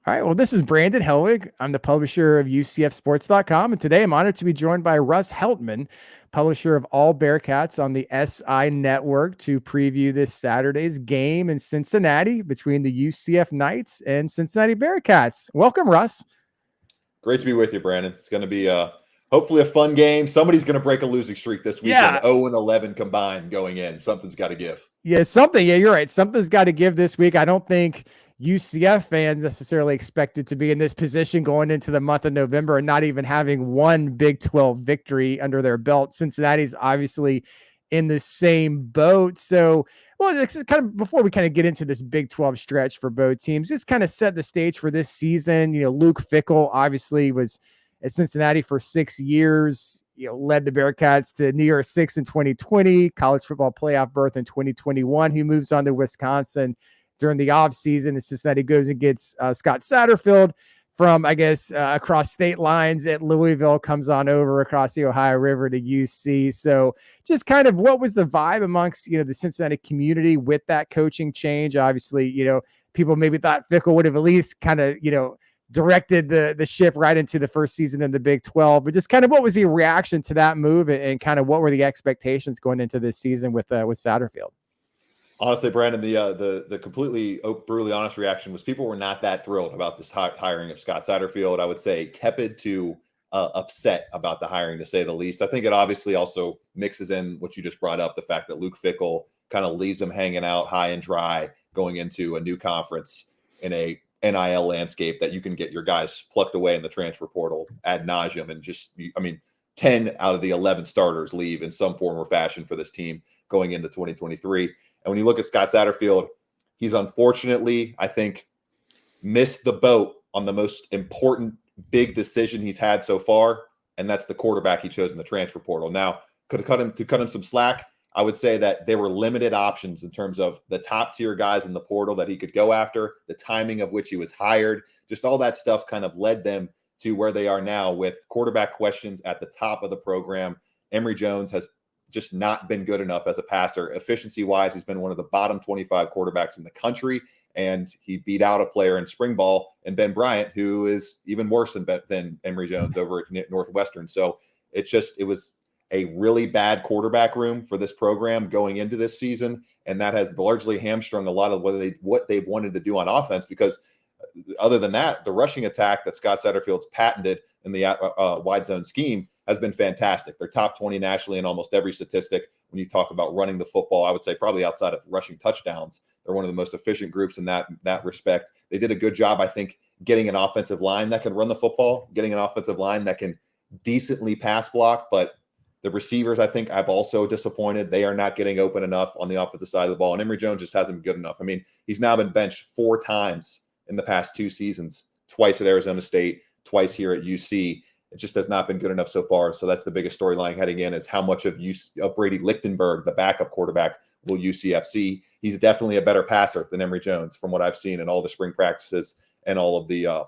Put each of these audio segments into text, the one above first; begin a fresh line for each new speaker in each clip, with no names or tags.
All right. Well, this is Brandon Helwig. I'm the publisher of UCFsports.com. And today I'm honored to be joined by Russ Heltman, publisher of All Bearcats on the SI Network, to preview this Saturday's game in Cincinnati between the UCF Knights and Cincinnati Bearcats. Welcome, Russ.
Great to be with you, Brandon. It's going to be hopefully a fun game. Somebody's going to break a losing streak this weekend.
Yeah.
0-11 combined going in. Something's got to give.
Yeah, something. Yeah, you're right. Something's got to give this week. I don't think UCF fans necessarily expected to be in this position going into the month of November and not even having one Big 12 victory under their belt. Cincinnati's obviously in the same boat. So, well, it's kind of before we kind of get into this Big 12 stretch for both teams, just kind of set the stage for this season. Luke Fickell obviously was at Cincinnati for 6 years. Led the Bearcats to New Year's Six in 2020, college football playoff berth in 2021. He moves on to Wisconsin during the offseason. And Cincinnati goes and gets Scott Satterfield from, across state lines at Louisville, comes on over across the Ohio River to UC. So just kind of what was the vibe amongst, the Cincinnati community with that coaching change? Obviously, people maybe thought Fickell would have at least kind of, directed the ship right into the first season in the Big 12, but just kind of what was the reaction to that move and kind of what were the expectations going into this season with Satterfield?
Honestly, Brandon, the completely brutally honest reaction was people were not that thrilled about this hiring of Scott Satterfield. I would say tepid to upset about the hiring, to say the least. I think it obviously also mixes in what you just brought up, the fact that Luke Fickell kind of leaves them hanging out high and dry going into a new conference in a NIL landscape that you can get your guys plucked away in the transfer portal ad nauseum, and 10 out of the 11 starters leave in some form or fashion for this team going into 2023. And when you look at Scott Satterfield, he's unfortunately, I think, missed the boat on the most important big decision he's had so far, and that's the quarterback he chose in the transfer portal. Now, to cut him some slack, I would say that there were limited options in terms of the top tier guys in the portal that he could go after, the timing of which he was hired, just all that stuff kind of led them to where they are now with quarterback questions at the top of the program. Emory Jones has just not been good enough as a passer. Efficiency wise, he's been one of the bottom 25 quarterbacks in the country. And he beat out a player in spring ball and Ben Bryant, who is even worse than Emory Jones over at Northwestern. So it was a really bad quarterback room for this program going into this season. And that has largely hamstrung a lot of what they've wanted to do on offense, because other than that, the rushing attack that Scott Satterfield's patented in the wide zone scheme has been fantastic. They're top 20 nationally in almost every statistic. When you talk about running the football, I would say probably outside of rushing touchdowns, they're one of the most efficient groups in that respect. They did a good job, I think, getting an offensive line that can run the football, getting an offensive line that can decently pass block, but the receivers, I think, I've also disappointed. They are not getting open enough on the offensive side of the ball. And Emory Jones just hasn't been good enough. I mean, he's now been benched 4 times in the past 2 seasons, twice at Arizona State, twice here at UC. It just has not been good enough so far. So that's the biggest storyline heading in, is how much of Brady Lichtenberg, the backup quarterback, will UCF see. He's definitely a better passer than Emory Jones from what I've seen in all the spring practices and all of the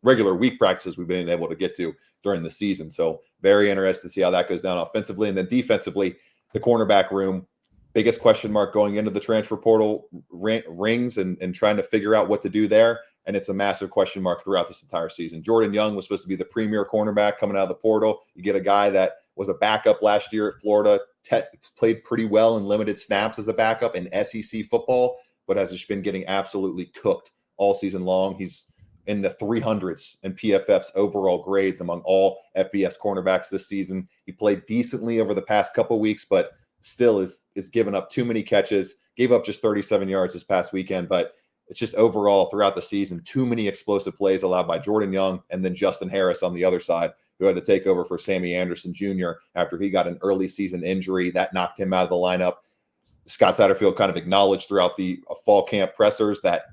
regular week practices we've been able to get to during the season. So very interested to see how that goes down offensively. And then defensively, the cornerback room, biggest question mark going into the transfer portal rings and trying to figure out what to do there. And it's a massive question mark throughout this entire season. Jordan Young was supposed to be the premier cornerback coming out of the portal. You get a guy that was a backup last year at Florida, played pretty well in limited snaps as a backup in SEC football, but has just been getting absolutely cooked all season long. He's in the 300s in PFF's overall grades among all FBS cornerbacks this season. He played decently over the past couple of weeks, but still is giving up too many catches, gave up just 37 yards this past weekend. But it's just overall throughout the season, too many explosive plays allowed by Jordan Young, and then Justin Harris on the other side, who had to take over for Sammy Anderson Jr. after he got an early season injury that knocked him out of the lineup. Scott Satterfield kind of acknowledged throughout the fall camp pressers that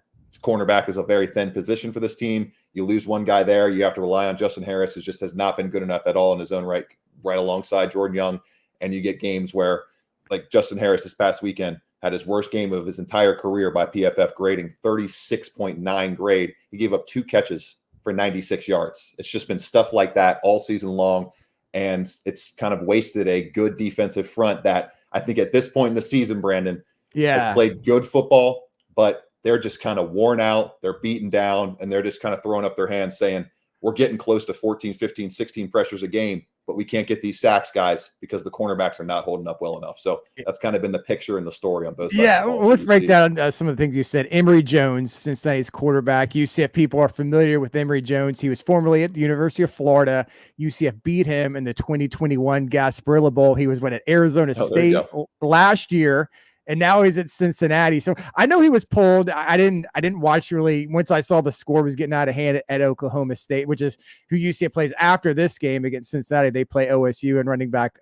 cornerback is a very thin position for this team. You lose one guy there, you have to rely on Justin Harris, who just has not been good enough at all in his own right alongside Jordan Young. And you get games where, like Justin Harris this past weekend, had his worst game of his entire career by PFF grading, 36.9 grade. He gave up 2 catches for 96 yards. It's just been stuff like that all season long. And it's kind of wasted a good defensive front that I think at this point in the season, Brandon, has played good football, but they're just kind of worn out, they're beaten down, and they're just kind of throwing up their hands saying, we're getting close to 14, 15, 16 pressures a game, but we can't get these sacks, guys, because the cornerbacks are not holding up well enough. So that's kind of been the picture and the story on both sides.
Yeah, well, let's break down some of the things you said. Emory Jones, Cincinnati's quarterback. UCF people are familiar with Emory Jones. He was formerly at the University of Florida. UCF beat him in the 2021 Gasparilla Bowl. He was at Arizona State last year, and now he's at Cincinnati. So I know he was pulled. I didn't watch really once I saw the score was getting out of hand at Oklahoma State, which is who UCF plays after this game against Cincinnati. They play OSU and running back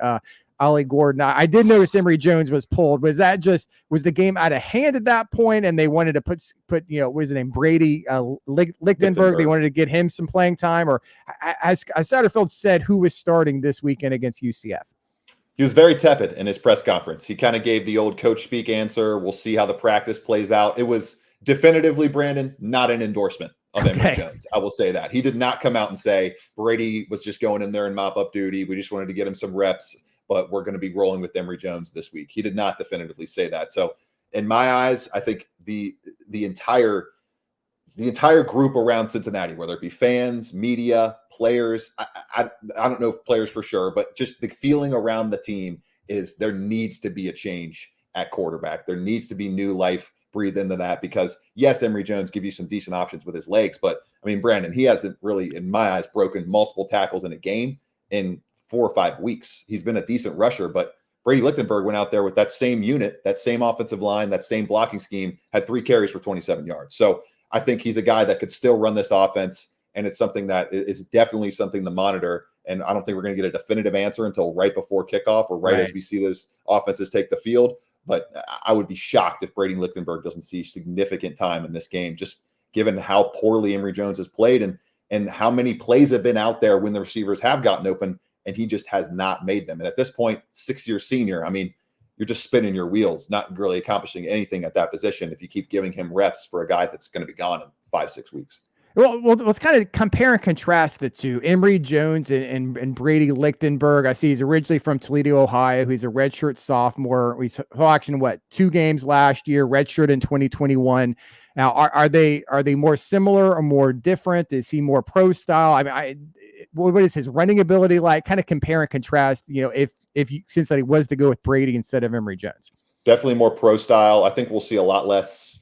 Ollie Gordon. I did notice Emory Jones was pulled. Was the game out of hand at that point, and they wanted to put what was his name, Brady Lichtenberg? They wanted to get him some playing time, or as Satterfield said, who was starting this weekend against UCF?
He was very tepid in his press conference. He kind of gave the old coach speak answer. We'll see how the practice plays out. It was definitively, Brandon, not an endorsement of Emory Jones. I will say that. He did not come out and say Brady was just going in there and mop up duty. We just wanted to get him some reps, but we're going to be rolling with Emory Jones this week. He did not definitively say that. So in my eyes, I think the entire group around Cincinnati, whether it be fans, media, players, I don't know if players for sure, but just the feeling around the team is there needs to be a change at quarterback. There needs to be new life breathed into that, because yes, Emory Jones gives you some decent options with his legs, but I mean, Brandon, he hasn't really, in my eyes, broken multiple tackles in a game in 4 or 5 weeks. He's been a decent rusher, but Brady Lichtenberg went out there with that same unit, that same offensive line, that same blocking scheme, had 3 carries for 27 yards. So I think he's a guy that could still run this offense, and it's something that is definitely something to monitor. And I don't think we're going to get a definitive answer until right before kickoff or right as we see those offenses take the field. But I would be shocked if Brady Lichtenberg doesn't see significant time in this game, just given how poorly Emory Jones has played and how many plays have been out there when the receivers have gotten open, and he just has not made them. And at this point, 6-year senior, I mean, you're just spinning your wheels, not really accomplishing anything at that position if you keep giving him reps for a guy that's going to be gone in 5-6 weeks.
Well, let's kind of compare and contrast the two. Emory Jones and Brady Lichtenberg. I see he's originally from Toledo, Ohio. He's a redshirt sophomore. He's action 2 games last year, redshirt in 2021. Now, are they more similar or more different? Is he more pro style? I mean, what is his running ability like? Kind of compare and contrast, if Cincinnati was to go with Brady instead of Emory Jones.
Definitely more pro style. I think we'll see a lot less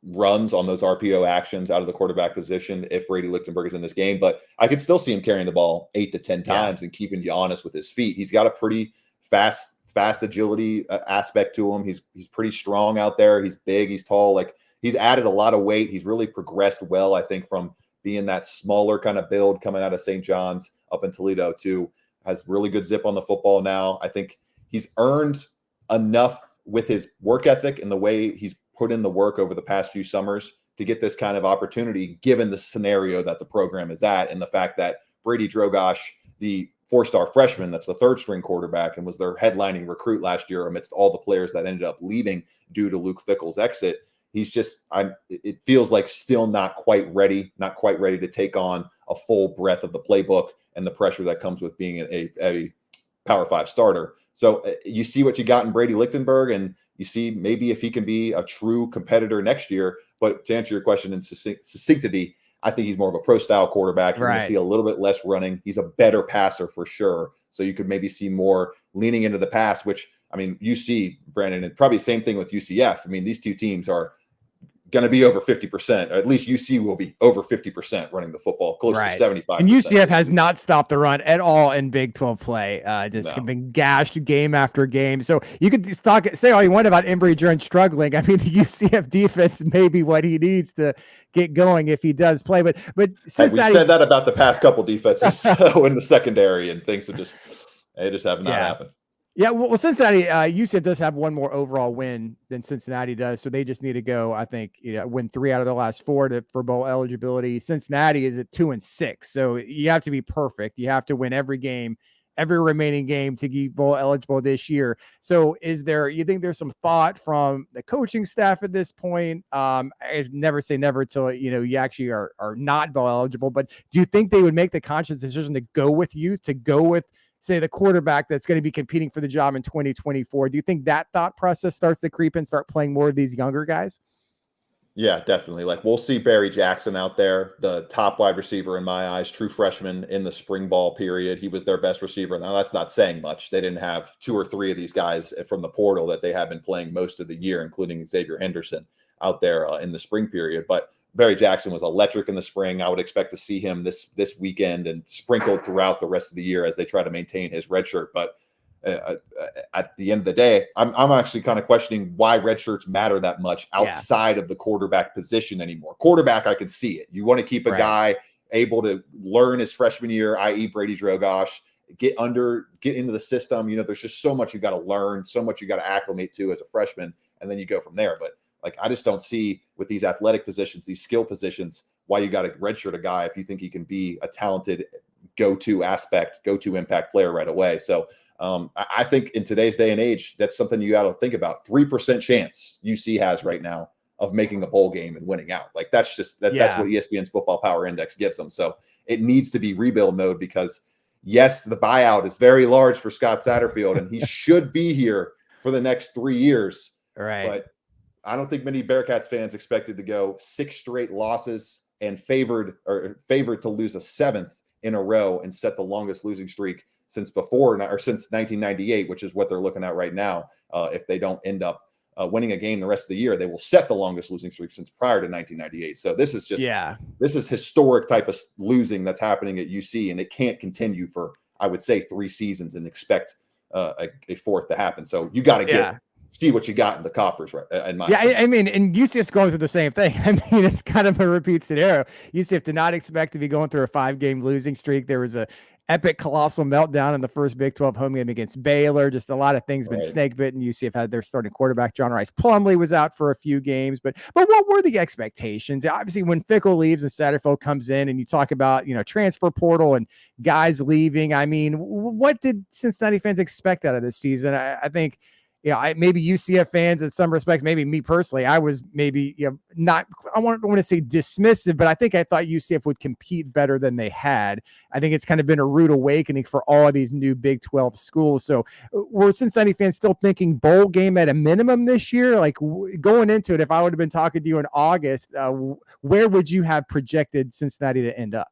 runs on those RPO actions out of the quarterback position if Brady Lichtenberg is in this game, but I could still see him carrying the ball 8 to 10 times and keeping you honest with his feet. He's got a pretty fast agility aspect to him. He's pretty strong out there. He's big, he's tall. Like, he's added a lot of weight. He's really progressed well, I think, from being that smaller kind of build coming out of St. John's up in Toledo to has really good zip on the football now. I think he's earned enough with his work ethic and the way he's put in the work over the past few summers to get this kind of opportunity, given the scenario that the program is at and the fact that Brady Drogosh, the 4-star freshman that's the 3rd-string quarterback and was their headlining recruit last year amidst all the players that ended up leaving due to Luke Fickell's exit, he's just, it feels like still not quite ready to take on a full breadth of the playbook and the pressure that comes with being a Power 5 starter. So you see what you got in Brady Lichtenberg, and you see maybe if he can be a true competitor next year. But to answer your question in succinctity, I think he's more of a pro-style quarterback. You're going to see a little bit less running. He's a better passer for sure. So you could maybe see more leaning into the pass, which, I mean, you see, Brandon, and probably the same thing with UCF. I mean, these two teams are going to be over 50%, or at least UC will be over 50% running the football, close to 75%.
And UCF has not stopped the run at all in Big 12 play. Been gashed game after game. So you could say all you want about Emory Jones struggling. I mean, the UCF defense may be what he needs to get going if he does play. But since
we said that about the past couple defenses in the secondary, and things have just have not happened.
Yeah, well, Cincinnati, UCF does have one more overall win than Cincinnati does, so they just need to go, I think, win 3 out of the last 4 for bowl eligibility. Cincinnati is at 2-6, so you have to be perfect. You have to win every remaining game to be bowl eligible this year. So you think there's some thought from the coaching staff at this point? I never say never till, you actually are not bowl eligible, but do you think they would make the conscious decision to go with say the quarterback that's going to be competing for the job in 2024? Do you think that thought process starts to creep and start playing more of these younger guys?
Yeah, definitely. Like we'll see Barry Jackson out there, the top wide receiver in my eyes, true freshman in the spring ball period. He was their best receiver. Now that's not saying much. They didn't have two or three of these guys from the portal that they have been playing most of the year, including Xavier Henderson out there in the spring period. But Barry Jackson was electric in the spring. I would expect to see him this weekend and sprinkled throughout the rest of the year as they try to maintain his red shirt. But at the end of the day, I'm actually kind of questioning why red shirts matter that much outside of the quarterback position anymore. Quarterback, I can see it. You want to keep a guy able to learn his freshman year, i.e. Brady Drogosh, get into the system. You know, there's just so much you got to learn, so much you got to acclimate to as a freshman, and then you go from there. But like, I just don't see with these athletic positions, these skill positions, why you got to redshirt a guy if you think he can be a talented go-to impact player right away. So I think in today's day and age, that's something you got to think about. 3% chance UC has right now of making a bowl game and winning out. Like that's just that's what ESPN's Football Power Index gives them. So it needs to be rebuild mode because yes, the buyout is very large for Scott Satterfield and he should be here for the next 3 years.
Right.
But I don't think many Bearcats fans expected to go 6 straight losses and favored to lose a 7th in a row and set the longest losing streak since 1998, which is what they're looking at right now. If they don't end up winning a game the rest of the year, they will set the longest losing streak since prior to 1998. So this is just this is historic type of losing that's happening at UC, and it can't continue for, I would say, 3 seasons and expect a 4th to happen. So you got to see what you got in the coffers, right?
I mean, and UCF's going through the same thing. I mean, it's kind of a repeat scenario. UCF did not expect to be going through a 5-game losing streak. There was a epic colossal meltdown in the first Big 12 home game against Baylor. Just a lot of things been snake bitten. UCF had their starting quarterback, John Rice Plumlee, was out for a few games. But what were the expectations? Obviously, when Fickle leaves and Satterfield comes in and you talk about, transfer portal and guys leaving, I mean, what did Cincinnati fans expect out of this season? I think, maybe UCF fans in some respects, maybe me personally, I was maybe, not, I want to say dismissive, but I think I thought UCF would compete better than they had. I think it's kind of been a rude awakening for all of these new Big 12 schools. So were Cincinnati fans still thinking bowl game at a minimum this year? Like going into it, if I would have been talking to you in August, where would you have projected Cincinnati to end up?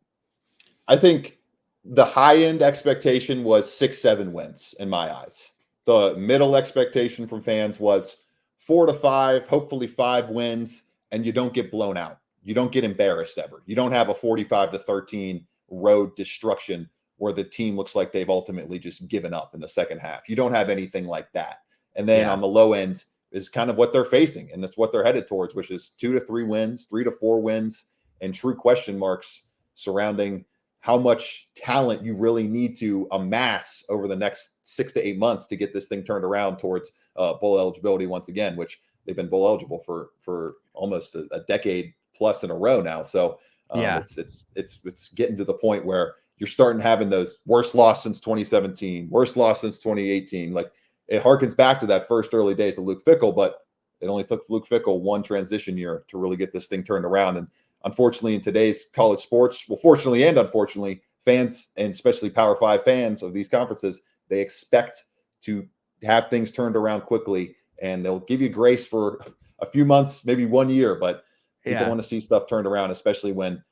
I think the high end expectation was 6-7 wins in my eyes. The middle expectation from fans was 4 to 5, hopefully 5 wins, and you don't get blown out. You don't get embarrassed ever. You don't have a 45-13 road destruction where the team looks like they've ultimately just given up in the second half. You don't have anything like that. And then on the low end is kind of what they're facing, and that's what they're headed towards, which is 2 to 3 wins, 3 to 4 wins, and true question marks surrounding how much talent you really need to amass over the next 6 to 8 months to get this thing turned around towards bowl eligibility once again, which they've been bowl eligible for almost a decade plus in a row now. So it's getting to the point where you're starting having those worst loss since 2017, worst loss since 2018. Like it harkens back to that first early days of Luke Fickell, but it only took Luke Fickell one transition year to really get this thing turned around. And unfortunately, in today's college sports, well, fortunately and unfortunately, fans, and especially Power 5 fans of these conferences, they expect to have things turned around quickly, and they'll give you grace for a few months, maybe 1 year, but people want to see stuff turned around, especially when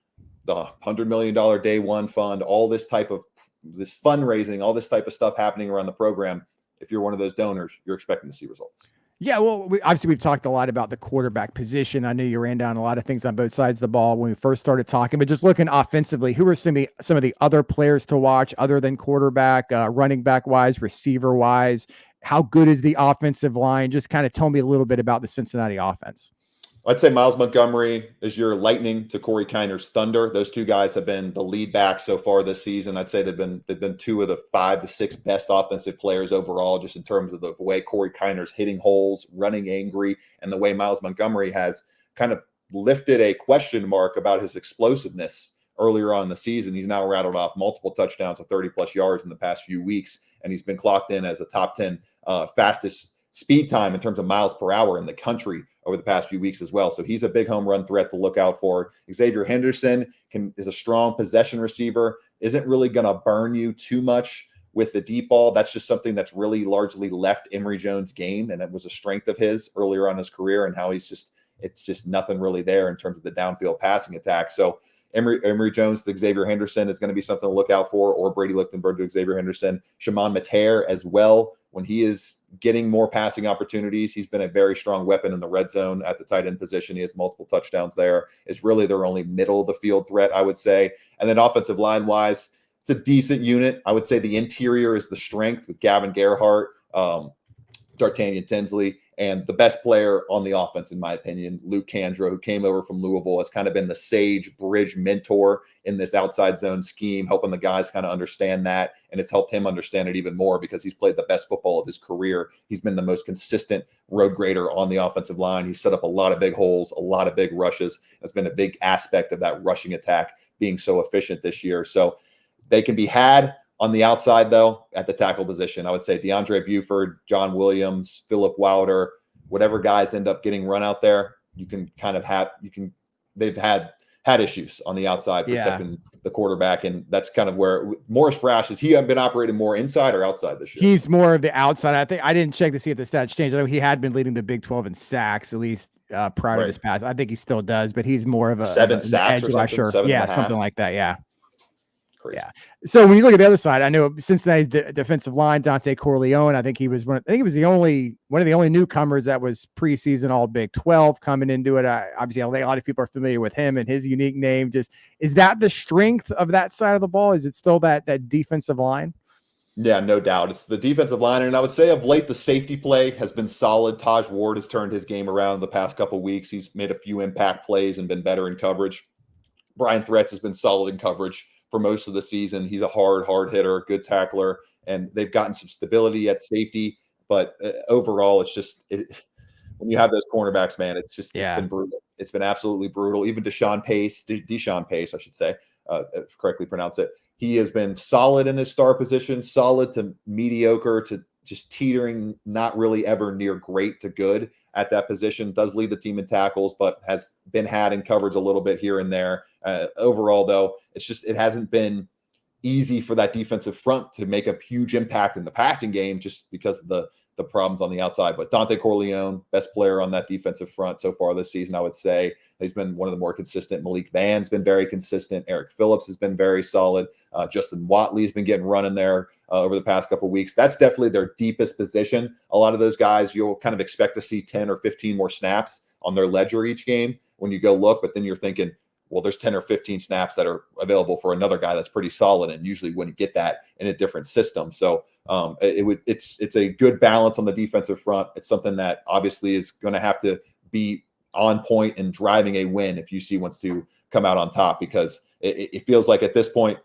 the $100 million day one fund, all this fundraising, all this type of stuff happening around the program. If you're one of those donors, you're expecting to see results.
Yeah, well, obviously we've talked a lot about the quarterback position. I know you ran down a lot of things on both sides of the ball when we first started talking, but just looking offensively, who are some of the other players to watch other than quarterback, running back wise, receiver wise? How good is the offensive line? Just kind of tell me a little bit about the Cincinnati offense.
I'd say Miles Montgomery is your lightning to Corey Kiner's thunder. Those two guys have been the lead backs so far this season. I'd say they've been 2 of the 5 to 6 best offensive players overall, just in terms of the way Corey Kiner's hitting holes, running angry, and the way Miles Montgomery has kind of lifted a question mark about his explosiveness earlier on in the season. He's now rattled off multiple touchdowns of 30-plus yards in the past few weeks, and he's been clocked in as a top 10 fastest speed time in terms of miles per hour in the country over the past few weeks as well. So he's a big home run threat to look out for. Xavier Henderson is a strong possession receiver, isn't really going to burn you too much with the deep ball. That's just something that's really largely left Emory Jones' game, and it was a strength of his earlier on in his career, and how he's just it's just nothing really there in terms of the downfield passing attack. So Emory Jones to Xavier Henderson is going to be something to look out for, or Brady Lichtenberg to Xavier Henderson. Shimon Mater as well, when he is getting more passing opportunities, he's been a very strong weapon in the red zone at the tight end position. He has multiple touchdowns there. Is really their only middle of the field threat, I would say. And then offensive line wise, it's a decent unit. I would say the interior is the strength with Gavin Gerhardt, D'Artagnan Tinsley, and the best player on the offense, in my opinion, Luke Kandra, who came over from Louisville, has kind of been the sage bridge mentor in this outside zone scheme, helping the guys kind of understand that. And it's helped him understand it even more because he's played the best football of his career. He's been the most consistent road grader on the offensive line. He's set up a lot of big holes, a lot of big rushes. That's been a big aspect of that rushing attack being so efficient this year. So they can be had. On the outside, though, at the tackle position, I would say DeAndre Buford, John Williams, Philip Wilder, whatever guys end up getting run out there, you can kind of have, they've had issues on the outside protecting the quarterback. And that's kind of where Morris Brash, has he been operating more inside or outside this year?
He's more of the outside. I think I didn't check to see if the stats changed. I know he had been leading the Big 12 in sacks, at least prior to this pass. I think he still does, but he's more of a
7 sacks
edge
or something,
rusher. Something like that. Yeah.
Crazy.
Yeah. So when you look at the other side, I know Cincinnati's defensive line, Dante Corleone, I think he was one of the only newcomers that was preseason all Big 12 coming into it. Obviously, a lot of people are familiar with him and his unique name. Just, is that the strength of that side of the ball? Is it still that defensive line?
Yeah, no doubt. It's the defensive line. And I would say of late, the safety play has been solid. Taj Ward has turned his game around the past couple of weeks. He's made a few impact plays and been better in coverage. Brian Threats has been solid in coverage for most of the season. He's a hard hitter, good tackler, and they've gotten some stability at safety. But overall, it's just when you have those cornerbacks, man, it's just been brutal. It's been absolutely brutal. Even Deshaun Pace, I should say, correctly pronounce it. He has been solid in his star position, solid to mediocre to just teetering, not really ever near great to good at that position. Does lead the team in tackles, but has been had in coverage a little bit here and there. Overall, though, it hasn't been easy for that defensive front to make a huge impact in the passing game just because of the problems on the outside. But Dante Corleone, best player on that defensive front so far this season, I would say. He's been one of the more consistent. Malik Van's been very consistent. Eric Phillips has been very solid. Justin Watley's been getting run in there over the past couple of weeks. That's definitely their deepest position. A lot of those guys, you'll kind of expect to see 10 or 15 more snaps on their ledger each game when you go look, but then you're thinking, well, there's 10 or 15 snaps that are available for another guy that's pretty solid and usually wouldn't get that in a different system. So it's a good balance on the defensive front. It's something that obviously is going to have to be on point and driving a win if UC wants to come out on top, because it feels like at this point,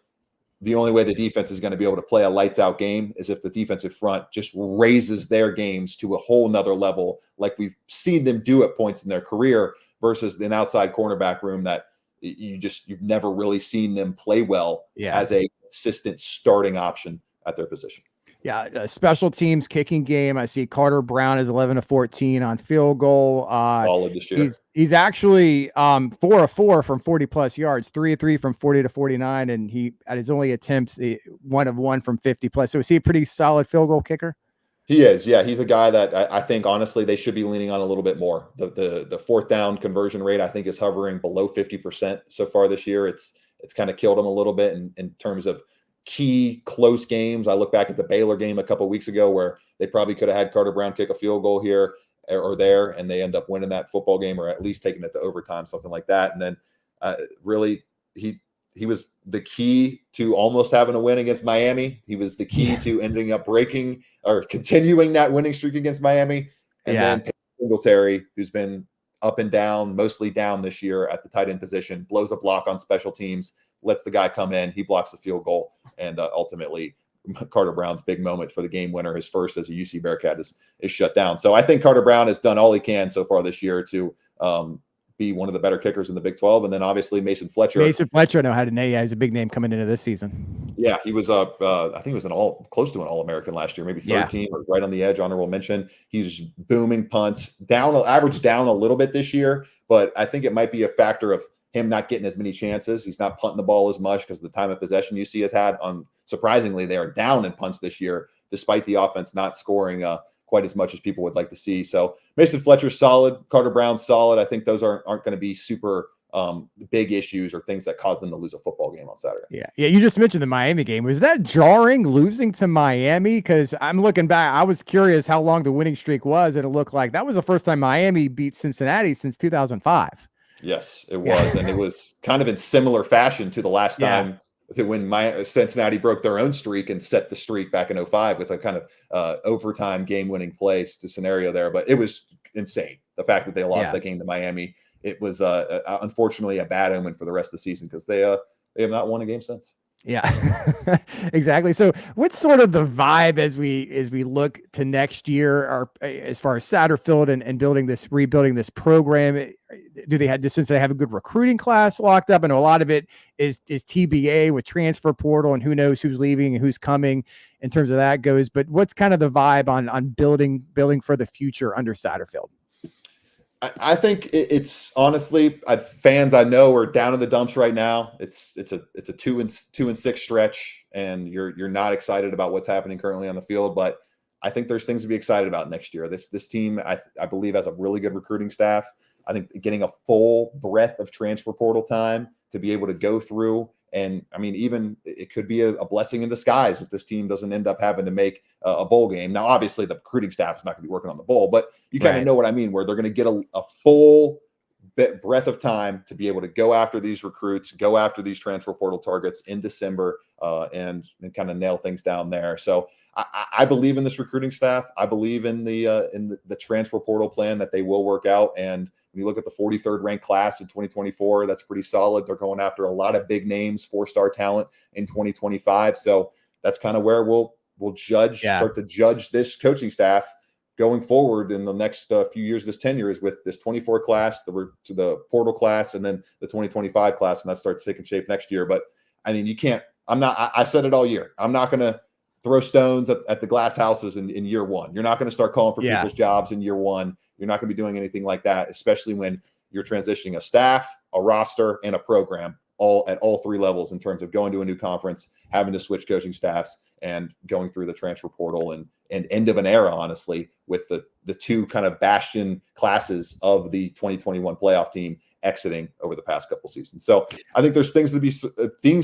the only way the defense is going to be able to play a lights out game is if the defensive front just raises their games to a whole nother level, like we've seen them do at points in their career, versus an outside cornerback room that you've never really seen them play well as a consistent starting option at their position.
Yeah, special teams kicking game. I see Carter Brown is 11 of 14 on field goal.
Solid this year.
He's actually 4 of 4 from 40 plus yards, 3 of 3 from 40 to 49, and he at his only attempts 1 of 1 from 50 plus. So is he a pretty solid field goal kicker?
He is, yeah. He's a guy that I think honestly they should be leaning on a little bit more. The fourth down conversion rate I think is hovering below 50% so far this year. It's kind of killed him a little bit in terms of key close games. I look back at the Baylor game a couple of weeks ago where they probably could have had Carter Brown kick a field goal here or there, and they end up winning that football game, or at least taking it to overtime, something like that. And then really he was the key to almost having a win against Miami. He was the key to ending up breaking or continuing that winning streak against Miami. And then Singletary, who's been up and down, mostly down this year at the tight end position, blows a block on special teams, lets the guy come in, he blocks the field goal, and ultimately Carter Brown's big moment for the game winner, his first as a UC Bearcat, is shut down. So I think Carter Brown has done all he can so far this year to be one of the better kickers in the Big 12. And then obviously Mason Fletcher. I
know how to name. Yeah, he's a big name coming into this season.
Yeah, he was I think he was close to an All-American last year, maybe 13 or right on the edge, honorable mention. He's booming punts, average down a little bit this year, but I think it might be a factor of him not getting as many chances. He's not punting the ball as much because of the time of possession UC has had. Surprisingly, they are down in punts this year, despite the offense not scoring quite as much as people would like to see. So Mason Fletcher's solid, Carter Brown's solid. I think those aren't going to be super big issues or things that cause them to lose a football game on Saturday.
Yeah. You just mentioned the Miami game. Was that jarring losing to Miami? Because I'm looking back, I was curious how long the winning streak was, and it looked like that was the first time Miami beat Cincinnati since 2005.
Yes, it was, and it was kind of in similar fashion to the last time when Cincinnati broke their own streak and set the streak back in 05 with a kind of overtime game-winning play to scenario there. But it was insane, the fact that they lost that game to Miami. It was unfortunately a bad omen for the rest of the season because they have not won a game since.
Yeah, exactly. So what's sort of the vibe as we look to next year, or as far as Satterfield and rebuilding this program? Since they have a good recruiting class locked up, and a lot of it is TBA with transfer portal, and who knows who's leaving and who's coming in terms of that goes. But what's kind of the vibe on building for the future under Satterfield?
I think it's honestly, fans I know are down in the dumps right now. It's a 2-6 stretch, and you're not excited about what's happening currently on the field. But I think there's things to be excited about next year. This team, I believe, has a really good recruiting staff. I think getting a full breadth of transfer portal time to be able to go through, and I mean, even it could be a blessing in disguise if this team doesn't end up having to make a bowl game. Now, obviously, the recruiting staff is not going to be working on the bowl, but you kind of know what I mean, where they're going to get a full breadth of time to be able to go after these recruits, go after these transfer portal targets in December, and kind of nail things down there. So I believe in this recruiting staff. I believe in the transfer portal plan that they will work out. And when you look at the 43rd ranked class in 2024, that's pretty solid. They're going after a lot of big names, 4-star talent in 2025. So that's kind of where we'll start to judge this coaching staff going forward in the next few years. This tenure is with this 24 class, to the portal class, and then the 2025 class, and that starts taking shape next year. But I mean, you can't. I said it all year. I'm not going to throw stones at the glass houses in year one. You're not going to start calling for people's jobs in year one. You're not going to be doing anything like that, especially when you're transitioning a staff, a roster, and a program all at all three levels in terms of going to a new conference, having to switch coaching staffs, and going through the transfer portal and end of an era, honestly, with the two kind of bastion classes of the 2021 playoff team exiting over the past couple seasons. So I think there's things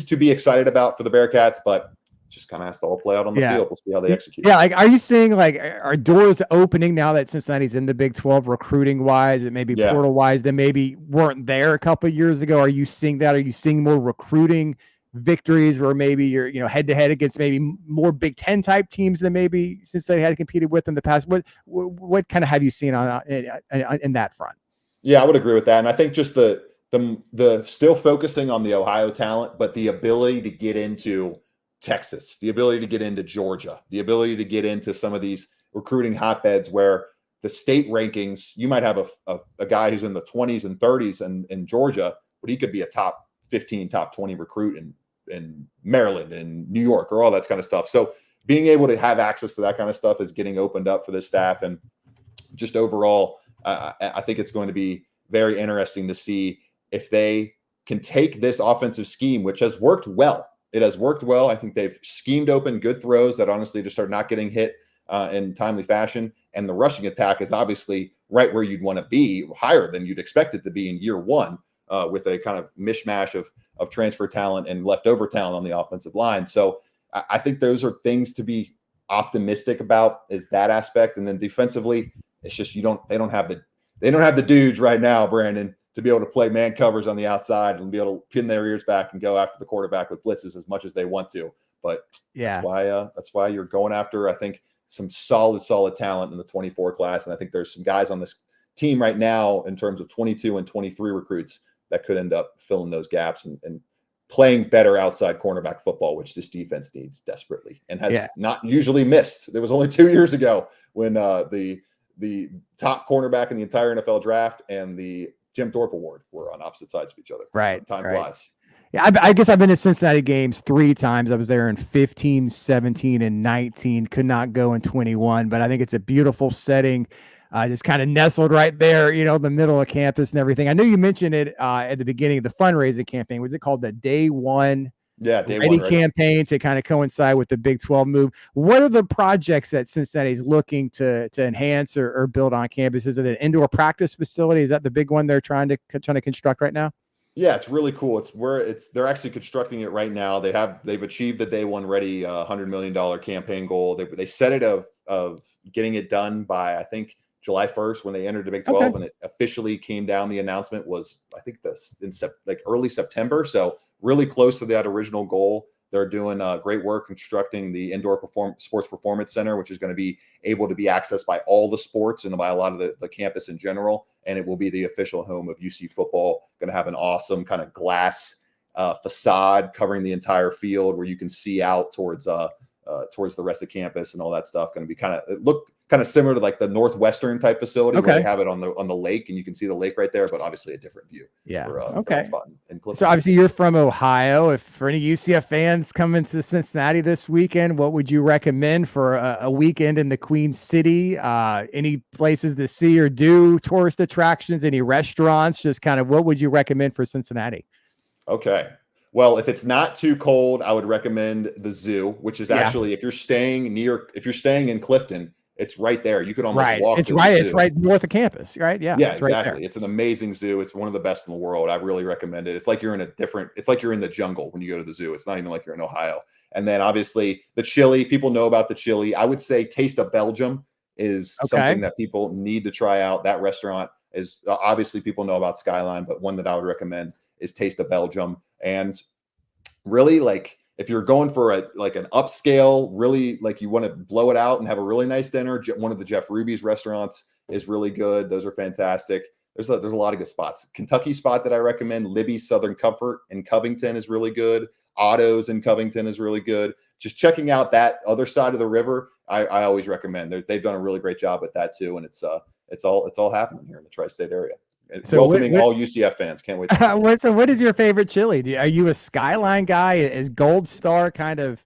to be excited about for the Bearcats, but just kind of has to all play out on the field. We'll see how they execute.
Yeah, like, are you seeing, like, are doors opening now that Cincinnati's in the Big 12 recruiting wise, and maybe portal wise, that maybe weren't there a couple of years ago? Are you seeing that? Are you seeing more recruiting victories where maybe you're head to head against maybe more Big 10 type teams than maybe Cincinnati had competed with in the past? What kind of have you seen in that front?
Yeah, I would agree with that. And I think just the still focusing on the Ohio talent, but the ability to get into Texas, the ability to get into Georgia, the ability to get into some of these recruiting hotbeds where the state rankings, you might have a guy who's in the 20s and 30s in Georgia, but he could be a top 15, top 20 recruit in Maryland and New York, or all that kind of stuff. So being able to have access to that kind of stuff is getting opened up for this staff. And just overall, I think it's going to be very interesting to see if they can take this offensive scheme, which has worked well. It has worked well. I think they've schemed open good throws that honestly just start not getting hit in timely fashion. And the rushing attack is obviously right where you'd want to be, higher than you'd expect it to be in year one, with a kind of mishmash of transfer talent and leftover talent on the offensive line. So I think those are things to be optimistic about, is that aspect. And then defensively, it's just they don't have the dudes right now, Brandon, to be able to play man covers on the outside and be able to pin their ears back and go after the quarterback with blitzes as much as they want to. But that's why you're going after, I think, some solid talent in the 24 class. And I think there's some guys on this team right now in terms of 22 and 23 recruits that could end up filling those gaps and playing better outside cornerback football, which this defense needs desperately and has not usually missed. There was only 2 years ago when the top cornerback in the entire NFL draft and the Jim Thorpe Award were on opposite sides of each other.
Right.
Time flies.
Yeah, I guess I've been to Cincinnati games 3 times. I was there in 15, 17, and 19. Could not go in 21, but I think it's a beautiful setting. Just kind of nestled right there, the middle of campus and everything. I know you mentioned it at the beginning of the fundraising campaign. Was it called the Day One
Yeah, day
ready
one, right?
campaign to kind of coincide with the Big 12 move. What are the projects that Cincinnati is looking to enhance or build on campus? Is it an indoor practice facility? Is that the big one they're trying to construct right now?
Yeah, it's really cool. They're actually constructing it right now. They've achieved the day one ready $100 million campaign goal. They set it of getting it done by I think July 1st when they entered the Big 12,
Okay.
and it officially came down. The announcement was I think this in like early September, so really close to that original goal. They're doing great work constructing the indoor sports performance center, which is going to be able to be accessed by all the sports and by a lot of the campus in general. And it will be the official home of UC football. Going to have an awesome kind of glass facade covering the entire field where you can see out towards the rest of campus and all that stuff. Going to be look kind of similar to like the Northwestern type facility where they have it on the lake and you can see the lake right there, but obviously a different view.
Yeah.
For that spot in Clifton.
So obviously you're from Ohio. If for any UCF fans coming to Cincinnati this weekend, what would you recommend for a weekend in the Queen City? Any places to see or do, tourist attractions, any restaurants? Just kind of what would you recommend for Cincinnati?
Okay. Well, if it's not too cold, I would recommend the zoo, which is actually if you're staying in Clifton, it's right there. You could almost walk to the zoo.
It's right north of campus, right? Yeah.
Yeah,
it's right
exactly.
there.
It's an amazing zoo. It's one of the best in the world. I really recommend it. It's like you're in the jungle when you go to the zoo. It's not even like you're in Ohio. And then obviously the chili, people know about the chili. I would say Taste of Belgium is something that people need to try out. That restaurant is obviously people know about Skyline, but one that I would recommend is Taste of Belgium. And really, like if you're going for an upscale, really like you want to blow it out and have a really nice dinner, one of the Jeff Ruby's restaurants is really good. Those are fantastic. There's a lot of good spots. Kentucky spot that I recommend, Libby's Southern Comfort in Covington is really good. Otto's in Covington is really good. Just checking out that other side of the river, I always recommend. They've done a really great job at that too, and it's all happening here in the tri-state area. So welcoming all UCF fans. Can't wait.
So what is your favorite chili? Are you a Skyline guy? Is Gold Star kind of?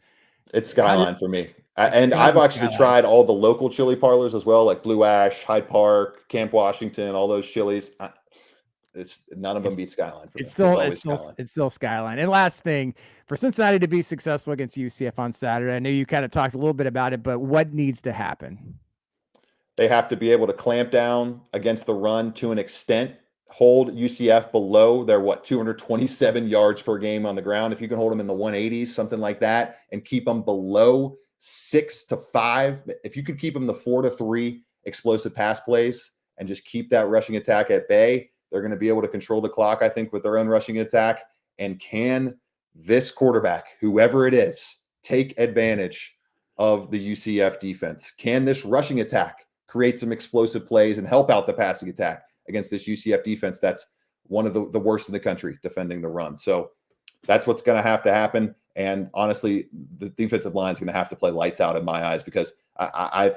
It's Skyline for me. And I've actually tried all the local chili parlors as well, like Blue Ash, Hyde Park, Camp Washington, all those chilies. None of them beat Skyline.
It's still Skyline. And last thing, for Cincinnati to be successful against UCF on Saturday, I know you kind of talked a little bit about it, but what needs to happen?
They have to be able to clamp down against the run to an extent, hold UCF below their 227 yards per game on the ground. If you can hold them in the 180s, something like that, and keep them below 6 to 5, if you could keep them the 4 to 3 explosive pass plays and just keep that rushing attack at bay, they're going to be able to control the clock, I think, with their own rushing attack. And can this quarterback, whoever it is, take advantage of the UCF defense? Can this rushing attack create some explosive plays and help out the passing attack against this UCF defense that's one of the worst in the country defending the run? So that's what's going to have to happen. And honestly, the defensive line is going to have to play lights out in my eyes, because I've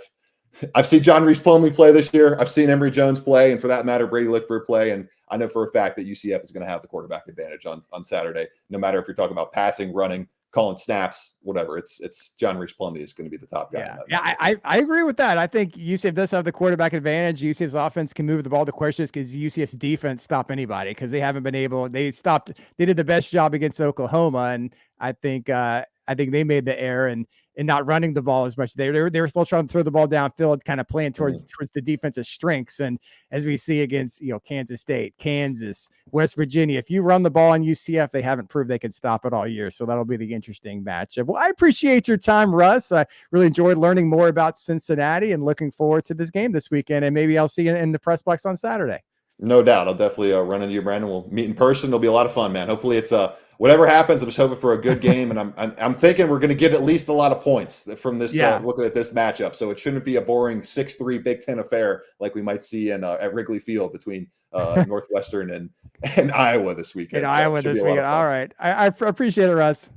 seen John Reese Plumlee play this year. I've seen Emory Jones play, and for that matter, Brady Lickford play. And I know for a fact that UCF is going to have the quarterback advantage on Saturday, no matter if you're talking about passing, running, calling snaps, whatever. It's John Reese Plumlee is going to be the top guy.
I agree with that. I think UCF does have the quarterback advantage. UCF's offense can move the ball. The question is, because UCF's defense stop anybody? Because they haven't been able. They did the best job against Oklahoma, and I think they made the error and not running the ball as much. They were still trying to throw the ball downfield, kind of playing towards the defensive strengths. And as we see against Kansas State, Kansas, West Virginia, if you run the ball on UCF, they haven't proved they can stop it all year. So that'll be the interesting matchup. Well, I appreciate your time, Russ. I really enjoyed learning more about Cincinnati and looking forward to this game this weekend. And maybe I'll see you in the press box on Saturday.
No doubt. I'll definitely run into you, Brandon. We'll meet in person. It'll be a lot of fun, man. Hopefully it's whatever happens, I'm just hoping for a good game. And I'm thinking we're going to get at least a lot of points from this, looking at this matchup. So it shouldn't be a boring 6-3 Big Ten affair like we might see at Wrigley Field between Northwestern and Iowa this weekend.
All right. I appreciate it, Russ.